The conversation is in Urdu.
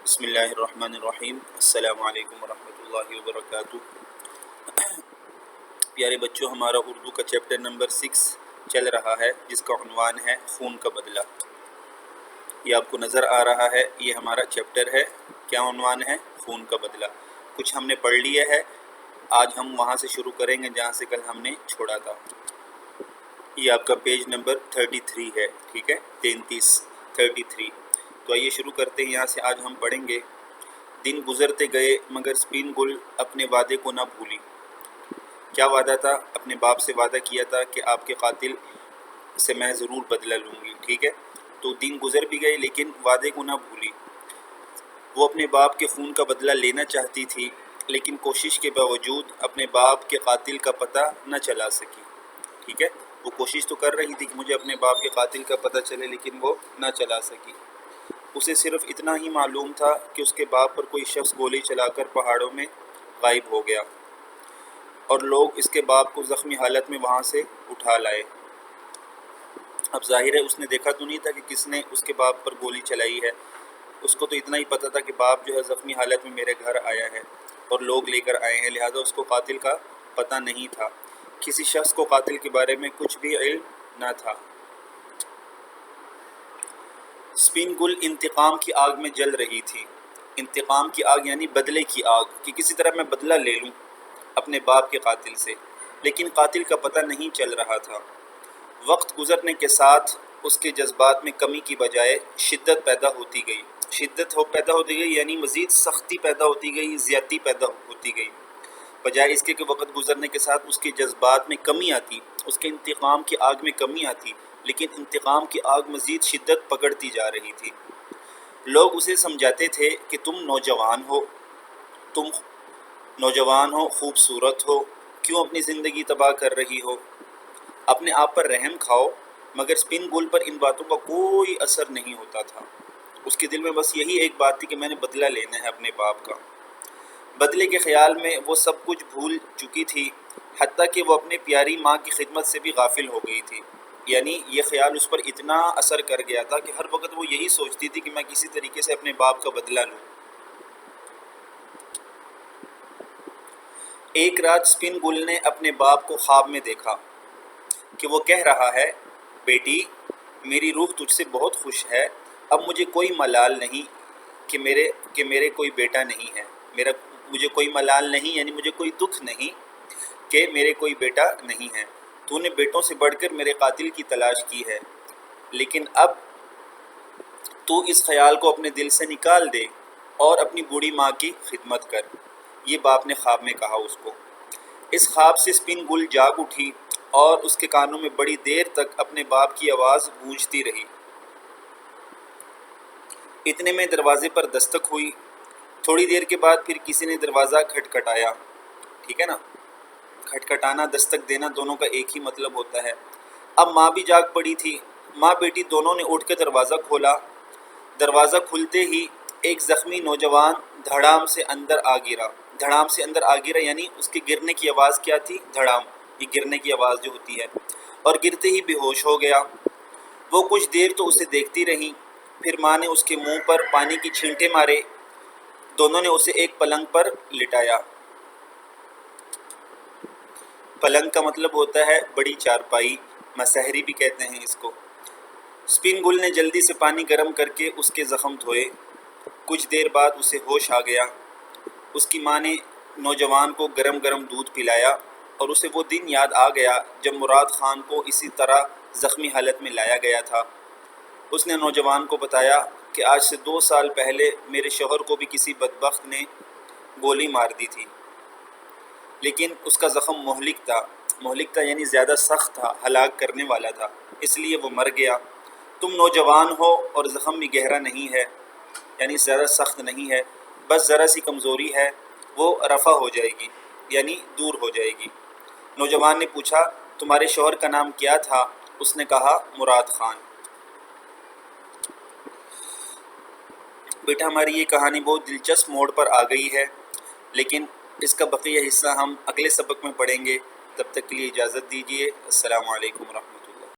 بسم اللہ الرحمن الرحیم۔ السلام علیکم ورحمۃ اللہ وبرکاتہ۔ پیارے بچوں، ہمارا اردو کا چیپٹر نمبر 6 چل رہا ہے، جس کا عنوان ہے خون کا بدلہ۔ یہ آپ کو نظر آ رہا ہے، یہ ہمارا چیپٹر ہے۔ کیا عنوان ہے؟ خون کا بدلہ۔ کچھ ہم نے پڑھ لیا ہے، آج ہم وہاں سے شروع کریں گے جہاں سے کل ہم نے چھوڑا تھا۔ یہ آپ کا پیج نمبر 33 ہے، ٹھیک ہے، 33۔ تو آئیے شروع کرتے ہیں، یہاں سے آج ہم پڑھیں گے۔ دن گزرتے گئے مگر سپین گل اپنے وعدے کو نہ بھولی۔ کیا وعدہ تھا؟ اپنے باپ سے وعدہ کیا تھا کہ آپ کے قاتل سے میں ضرور بدلہ لوں گی، ٹھیک ہے۔ تو دن گزر بھی گئے لیکن وعدے کو نہ بھولی۔ وہ اپنے باپ کے خون کا بدلہ لینا چاہتی تھی، لیکن کوشش کے باوجود اپنے باپ کے قاتل کا پتہ نہ چلا سکی، ٹھیک ہے۔ وہ کوشش تو کر رہی تھی کہ مجھے اپنے باپ کے قاتل کا پتہ چلے، لیکن وہ نہ چلا سکی۔ اسے صرف اتنا ہی معلوم تھا کہ اس کے باپ پر کوئی شخص گولی چلا کر پہاڑوں میں غائب ہو گیا، اور لوگ اس کے باپ کو زخمی حالت میں وہاں سے اٹھا لائے۔ اب ظاہر ہے اس نے دیکھا تو نہیں تھا کہ کس نے اس کے باپ پر گولی چلائی ہے، اس کو تو اتنا ہی پتہ تھا کہ باپ جو ہے زخمی حالت میں میرے گھر آیا ہے اور لوگ لے کر آئے ہیں، لہٰذا اس کو قاتل کا پتہ نہیں تھا۔ کسی شخص کو قاتل کے بارے میں کچھ بھی علم نہ تھا۔ سپین گل انتقام کی آگ میں جل رہی تھی۔ انتقام کی آگ یعنی بدلے کی آگ، کہ کسی طرح میں بدلہ لے لوں اپنے باپ کے قاتل سے، لیکن قاتل کا پتہ نہیں چل رہا تھا۔ وقت گزرنے کے ساتھ اس کے جذبات میں کمی کی بجائے شدت پیدا ہوتی گئی۔ پیدا ہوتی گئی یعنی مزید سختی پیدا ہوتی گئی، زیادتی پیدا ہوتی گئی، بجائے اس کے کہ وقت گزرنے کے ساتھ اس کے جذبات میں کمی آتی، اس کے انتقام کی آگ میں کمی آتی، لیکن انتقام کی آگ مزید شدت پکڑتی جا رہی تھی۔ لوگ اسے سمجھاتے تھے کہ تم نوجوان ہو، خوبصورت ہو، کیوں اپنی زندگی تباہ کر رہی ہو؟ اپنے آپ پر رحم کھاؤ۔ مگر سپین گل پر ان باتوں کا کوئی اثر نہیں ہوتا تھا۔ اس کے دل میں بس یہی ایک بات تھی کہ میں نے بدلہ لینا ہے اپنے باپ کا۔ بدلے کے خیال میں وہ سب کچھ بھول چکی تھی، حتیٰ کہ وہ اپنی پیاری ماں کی خدمت سے بھی غافل ہو گئی تھی۔ یعنی یہ خیال اس پر اتنا اثر کر گیا تھا کہ ہر وقت وہ یہی سوچتی تھی کہ میں کسی طریقے سے اپنے باپ کا بدلہ لوں۔ ایک رات سپین گل نے اپنے باپ کو خواب میں دیکھا کہ وہ کہہ رہا ہے، بیٹی، میری روح تجھ سے بہت خوش ہے، اب مجھے کوئی ملال نہیں کہ میرے کوئی بیٹا نہیں ہے، مجھے کوئی ملال نہیں یعنی مجھے کوئی دکھ نہیں کہ میرے کوئی بیٹا نہیں ہے۔ تو نے بیٹوں سے بڑھ کر میرے قاتل کی تلاش کی ہے، لیکن اب تو اس خیال کو اپنے دل سے نکال دے اور اپنی بوڑھی ماں کی خدمت کر۔ یہ باپ نے خواب میں کہا اس کو۔ اس خواب سے سپین گل جاگ اٹھی اور اس کے کانوں میں بڑی دیر تک اپنے باپ کی آواز گونجتی رہی۔ اتنے میں دروازے پر دستک ہوئی۔ تھوڑی دیر کے بعد پھر کسی نے دروازہ کھٹکھٹایا، ٹھیک ہے نا، کھٹکھٹانا دستک دینا دونوں کا ایک ہی مطلب ہوتا ہے۔ اب ماں بھی جاگ پڑی تھی۔ ماں بیٹی دونوں نے اٹھ کے دروازہ کھولا۔ دروازہ کھلتے ہی ایک زخمی نوجوان دھڑام سے اندر آ گرا۔ دھڑام سے اندر آ گرا یعنی اس کے گرنے کی آواز کیا تھی؟ دھڑام، یہ گرنے کی آواز جو ہوتی ہے، اور گرتے ہی بے ہوش ہو گیا۔ وہ کچھ دیر تو اسے دیکھتی رہیں، پھر ماں نے اس کے منہ پر پانی کی چھینٹے مارے۔ دونوں نے اسے ایک پلنگ پر لٹایا۔ پلنگ کا مطلب ہوتا ہے بڑی چارپائی، مسہری بھی کہتے ہیں اس کو۔ سپین گل نے جلدی سے پانی گرم کر کے اس کے زخم دھوئے۔ کچھ دیر بعد اسے ہوش آ گیا۔ اس کی ماں نے نوجوان کو گرم گرم دودھ پلایا اور اسے وہ دن یاد آ گیا جب مراد خان کو اسی طرح زخمی حالت میں لایا گیا تھا۔ اس نے نوجوان کو بتایا کہ آج سے 2 سال پہلے میرے شوہر کو بھی کسی بدبخت نے گولی مار دی تھی، لیکن اس کا زخم مہلک تھا یعنی زیادہ سخت تھا، ہلاک کرنے والا تھا، اس لیے وہ مر گیا۔ تم نوجوان ہو اور زخم بھی گہرا نہیں ہے یعنی زیادہ سخت نہیں ہے، بس ذرا سی کمزوری ہے، وہ رفع ہو جائے گی یعنی دور ہو جائے گی۔ نوجوان نے پوچھا، تمہارے شوہر کا نام کیا تھا؟ اس نے کہا، مراد خان۔ بیٹا، ہماری یہ کہانی بہت دلچسپ موڑ پر آ گئی ہے، لیکن اس کا بقیہ حصہ ہم اگلے سبق میں پڑھیں گے۔ تب تک کے لیے اجازت دیجیے۔ السلام علیکم ورحمۃ اللہ۔